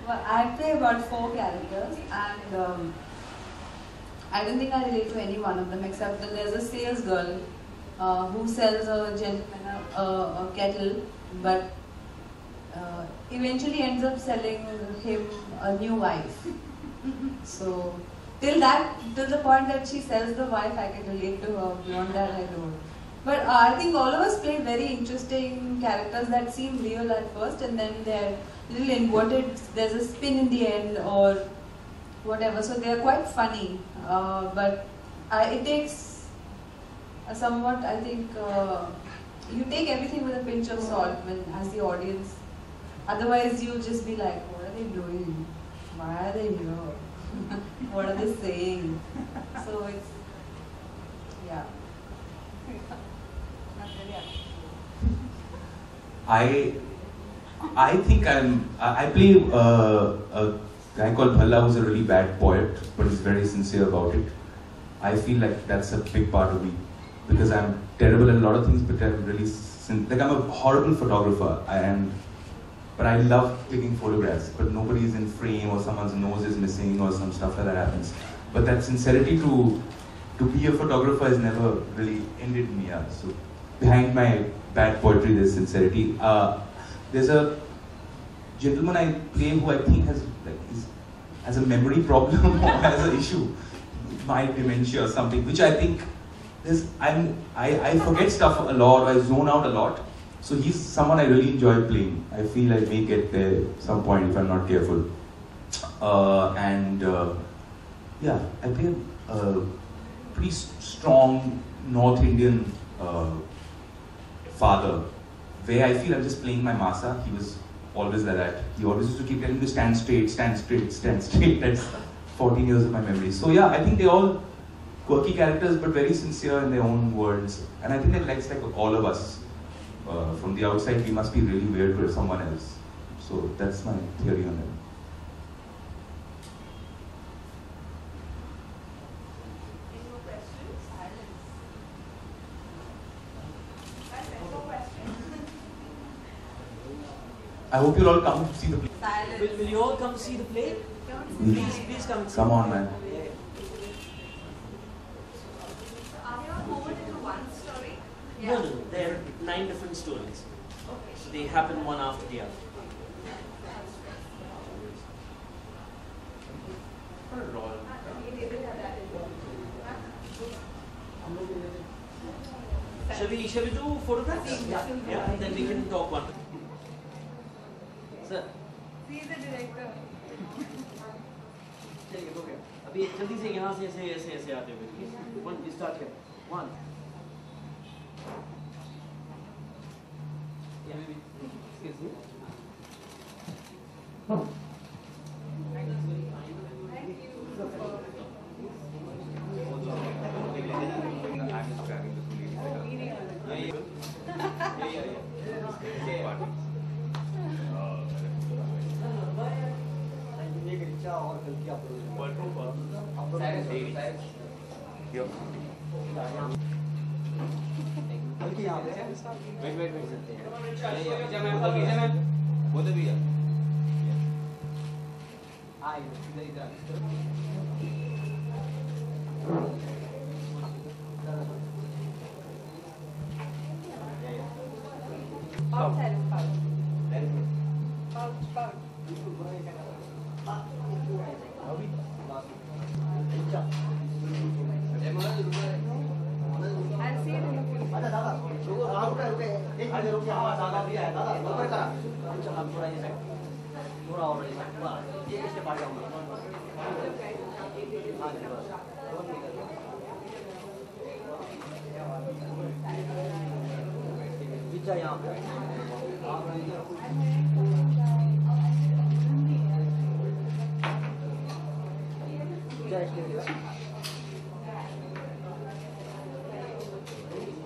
Well, I play about 4 characters, and I don't think I relate to any one of them except that there's a sales girl who sells a gentleman a kettle, but eventually ends up selling him a new wife. So till the point that she sells the wife, I can relate to her. Beyond that, I don't. But I think all of us play very interesting characters that seem real at first, and then they're little inverted. There's a spin in the end, or whatever. So they're quite funny, but it takes a somewhat. I think you take everything with a pinch of salt when, as the audience. Otherwise, you'll just be like, "What are they doing? Why are they here? What are they saying?" So it's yeah. I think I play a guy called Bhalla who's a really bad poet, but he's very sincere about it. I feel like that's a big part of me because I'm terrible at a lot of things, but I'm really like I'm a horrible photographer. But I love taking photographs. But nobody is in frame, or someone's nose is missing, or some stuff like that happens. But that sincerity to be a photographer has never really ended me. Yeah. So behind my bad poetry, there's sincerity. There's a gentleman I play who I think has a memory problem or has an issue, mild dementia or something, which I think I forget stuff a lot, or I zone out a lot. So he's someone I really enjoy playing. I feel I may get there at some point if I'm not careful. Yeah, I play a pretty strong North Indian father, where I feel I'm just playing my masa. He was always like that. He always used to keep telling me to stand straight, stand straight, stand straight. That's 14 years of my memory. So yeah, I think they're all quirky characters, but very sincere in their own worlds. And I think that likes like all of us. From the outside, we must be really weird for someone else. So that's my theory on it. Any more questions? I hope you'll all come to see the play. Will you all come see the play? Please come. Come on, man. Are they all woven into one story? No, there are 9 different stories. Okay. So they happen one after the other. Shall we do photographs? Yeah. Then we can talk one. Sir. See the director. चलिए हो गया अभी जल्दी से यहाँ से ऐसे आते हुए वन स्टार्ट करें वन excuse me और गलतियां बल्कि यहाँ पे वेट बोले भैया इधर थोड़ा और ये इसके पास जाऊंगा पिज्जा यहाँ पे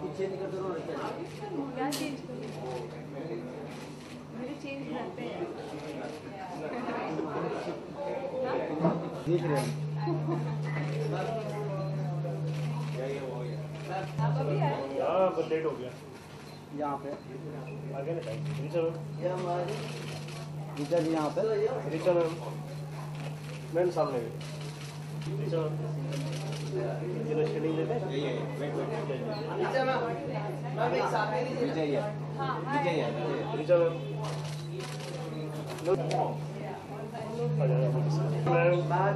पीछे निकल जरूर क्या चेंज मेरे चेंज करते हैं देख रहे हैं आप अभी आए हाँ बस लेट हो गया यहाँ पे आगे ना चलो ये हमारे ऋचा जी यहाँ पे। ऋचा मैम सामने भी ऋचा जरा शेडिंग देते हैं। विजय है। विजय है। ऋचा मैम मैम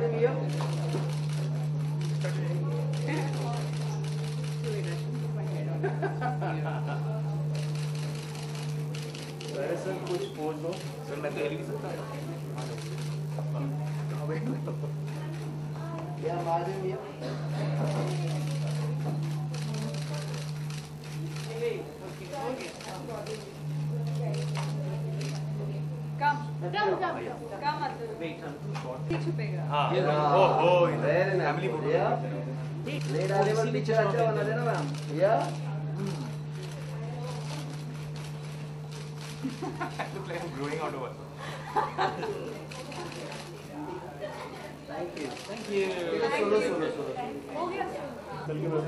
सर कुछ पोज दो सर मैं तो हिल नहीं सकता। Family photo. अच्छा बना देना मैम। या look like I'm growing out of it. Thank you. Thank you. Solo solo solo. Thank you ma'am.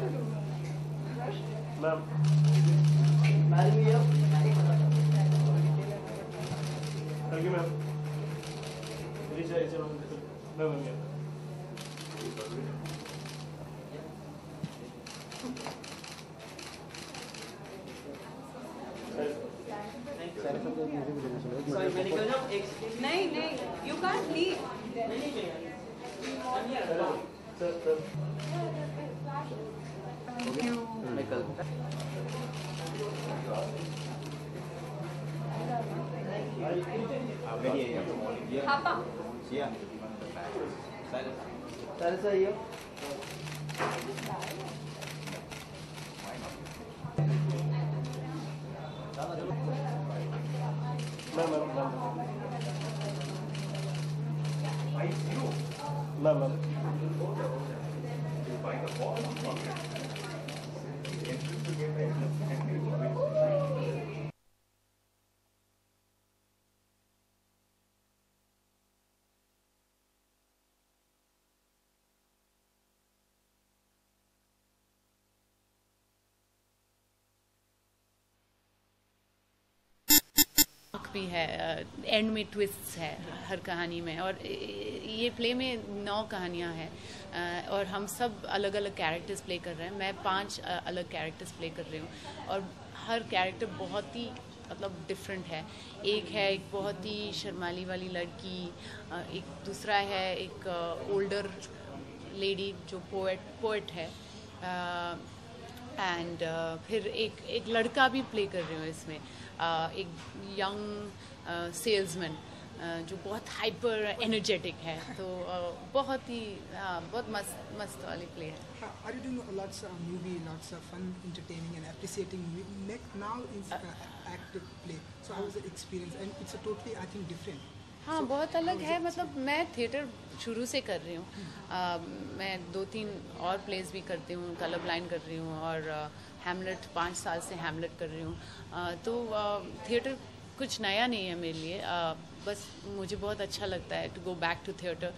Ma'am ma'am ये thank you ma'am. Richa ma'am ma'am sorry मैं निकल जाऊँ एक नहीं नहीं, you can't leave. Sir sir निकल। Papa. सारे सही हो। मैम मैम मैम मैम भी है, एंड में ट्विस्ट्स है हर कहानी में। और ये प्ले में 9 कहानियाँ हैं और हम सब अलग अलग कैरेक्टर्स प्ले कर रहे हैं। मैं 5 अलग कैरेक्टर्स प्ले कर रही हूँ और हर कैरेक्टर बहुत ही मतलब डिफरेंट है। एक है एक बहुत ही शर्माली वाली लड़की, एक दूसरा है एक ओल्डर लेडी जो पोएट है, एंड फिर एक लड़का भी प्ले कर रही हूँ इसमें, एक यंग सेल्समैन जो बहुत हाइपर एनर्जेटिक है। तो बहुत ही बहुत मस्त वाली प्ले है। Are you doing lots of movie, lots of fun, entertaining and appreciating movie? Now is active play. So how was the experience? And it's a totally, I think, different. हाँ, बहुत अलग है। मतलब मैं थिएटर शुरू से कर रही हूँ। मैं 2-3 और प्लेस भी करती हूँ, कलर ब्लाइंड कर रही हूँ और हैमलेट 5 साल से हैमलेट कर रही हूँ। तो थिएटर कुछ नया नहीं है मेरे लिए, बस मुझे बहुत अच्छा लगता है to go back to theatre.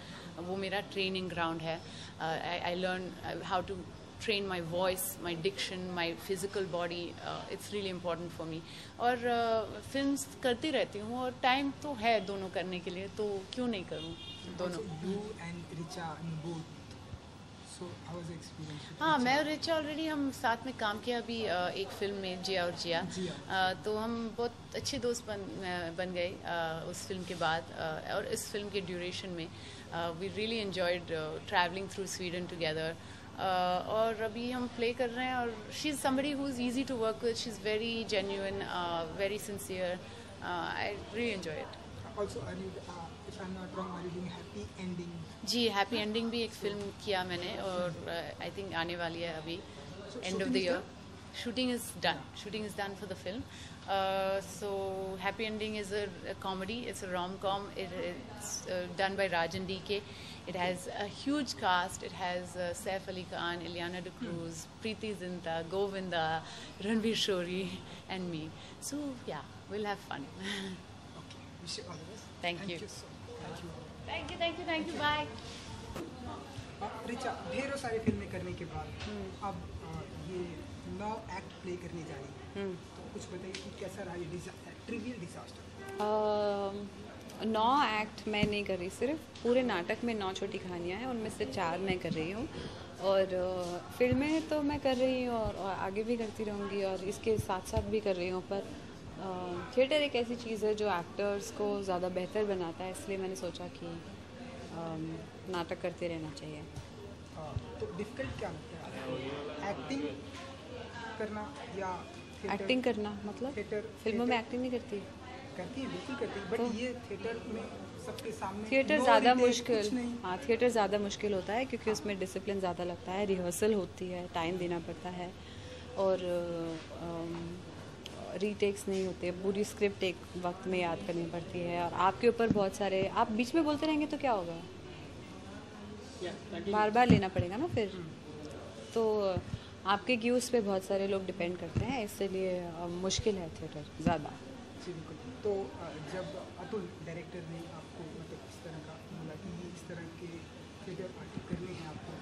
वो मेरा ट्रेनिंग ग्राउंड है। I learn how to train my voice, my diction, my physical body. It's really important for me. और फिल्म्स करती रहती हूँ और टाइम तो है दोनों करने के लिए, तो क्यों नहीं करूँ दोनों। Also, you and Richa in both. So how was the experience? हाँ, मैं और रिचा ऑलरेडी हम साथ में काम किया अभी एक फिल्म में, जिया और जिया। तो हम बहुत अच्छे दोस्त बन गए उस फिल्म के बाद। और इस फिल्म के ड्यूरेशन में we really enjoyed travelling through Sweden together. और अभी हम प्ले कर रहे हैं और she is somebody who is easy to work with. She is very genuine, very sincere. I really enjoy it. Also, are you, if I'm not wrong, are you doing happy ending? जी, happy ending भी एक film किया मैंने और I think आने वाली है अभी end of the year. Shooting is done for the film. So Happy Ending is a comedy. It's a rom-com. It's done by Rajan DK. It has a huge cast. It has Saif Ali Khan, Ileana D'Cruz, Preeti Zinta, Govinda, Ranveer Shori, and me. So yeah, we'll have fun. Okay. Wish you all the best. Thank you. So much. Thank you. Thank you. Bye. Richa, ढेरों सारी फिल्में करने के बाद अब ये 9 act play करने जा रही है, तो कुछ बताइए कि कैसा रहा ये ट्रिवियल डिजास्टर? 9 एक्ट मैं नहीं कर रही, सिर्फ पूरे नाटक में 9 छोटी कहानियाँ हैं, उनमें से 4 मैं कर रही हूँ। और फिल्में तो मैं कर रही हूँ और आगे भी करती रहूँगी और इसके साथ साथ भी कर रही हूँ। पर थिएटर एक ऐसी चीज़ है जो एक्टर्स को ज़्यादा बेहतर बनाता है, इसलिए मैंने सोचा कि नाटक करते रहना चाहिए। तो डिफिकल्ट क्या लगता है, एक्टिंग करना या एक्टिंग करना? मतलब थिएटर फिल्मों में एक्टिंग नहीं करती? करती है, बिल्कुल करती है, बट ये थिएटर में सबके सामने थिएटर no ज़्यादा retake, मुश्किल, कुछ नहीं। हाँ थिएटर ज़्यादा मुश्किल होता है क्योंकि उसमें डिसिप्लिन ज़्यादा लगता है, रिहर्सल होती है, टाइम देना पड़ता है और रीटेक्स नहीं होते, पूरी स्क्रिप्ट एक वक्त में याद करनी पड़ती है और आपके ऊपर बहुत सारे, आप बीच में बोलते रहेंगे तो क्या होगा, बार बार लेना पड़ेगा ना फिर, तो आपके क्यूज़ पे बहुत सारे लोग डिपेंड करते हैं, इसलिए मुश्किल है थिएटर ज़्यादा। जी बिल्कुल। तो जब अतुल डायरेक्टर ने आपको मतलब इस तरह का बोला कि ये इस तरह के थिएटर आर्ट करने हैं आपको,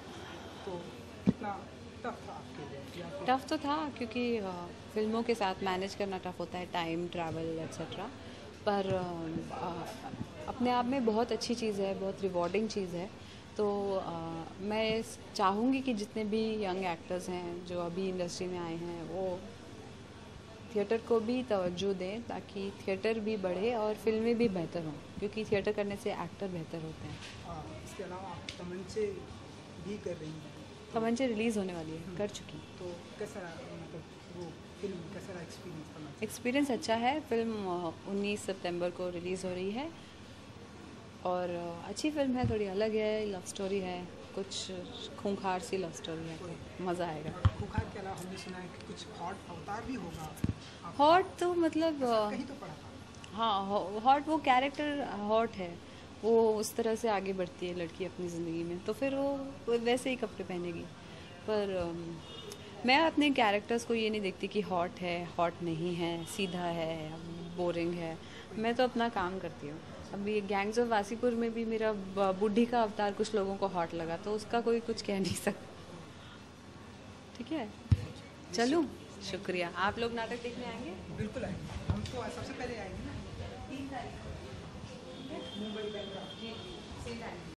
तो कितना टफ था आपके लिए? या फिर टफ तो था क्योंकि फिल्मों के साथ मैनेज करना टफ होता है, टाइम, ट्रैवल एक्सेट्रा, पर अपने आप में बहुत अच्छी चीज़ है, बहुत रिवॉर्डिंग चीज़ है। तो मैं चाहूँगी कि जितने भी यंग एक्टर्स हैं जो अभी इंडस्ट्री में आए हैं वो थिएटर को भी तवज्जो दें ताकि थिएटर भी बढ़े और फिल्में भी बेहतर हों, क्योंकि थिएटर करने से एक्टर बेहतर होते हैं। इसके अलावा आप तमंचे भी कर रही हैं, तमंचे रिलीज़ होने वाली है, कर चुकी। तो कैसा मतलब वो फिल्म कैसा रहा एक्सपीरियंस करना? एक्सपीरियंस अच्छा है। फिल्म 19 सितंबर को रिलीज़ हो रही है और अच्छी फिल्म है, थोड़ी अलग है, लव स्टोरी है, कुछ खूंखार सी लव स्टोरी है, तो मज़ा आएगा। खुखार के अलावा हमने सुना है कि कुछ हॉट अवतार भी होगा। हॉट तो मतलब कहीं तो पढ़ा था। हाँ, हॉट वो कैरेक्टर हॉट है, वो उस तरह से आगे बढ़ती है लड़की अपनी ज़िंदगी में, तो फिर वो वैसे ही कपड़े पहनेगी। पर मैं अपने कैरेक्टर्स को ये नहीं देखती कि हॉट है, हॉट नहीं है, सीधा है, बोरिंग है। मैं तो अपना काम करती हूँ। अभी गैंग्स ऑफ वासीपुर में भी मेरा बुढ़ी का अवतार कुछ लोगों को हॉट लगा, तो उसका कोई कुछ कह नहीं सकता। ठीक है, चलूँ? शुक्रिया। आप लोग नाटक देखने आएंगे? बिल्कुल आएंगे, हम तो सबसे पहले आएंगे ना 3 तारीख को मुंबई बैंक।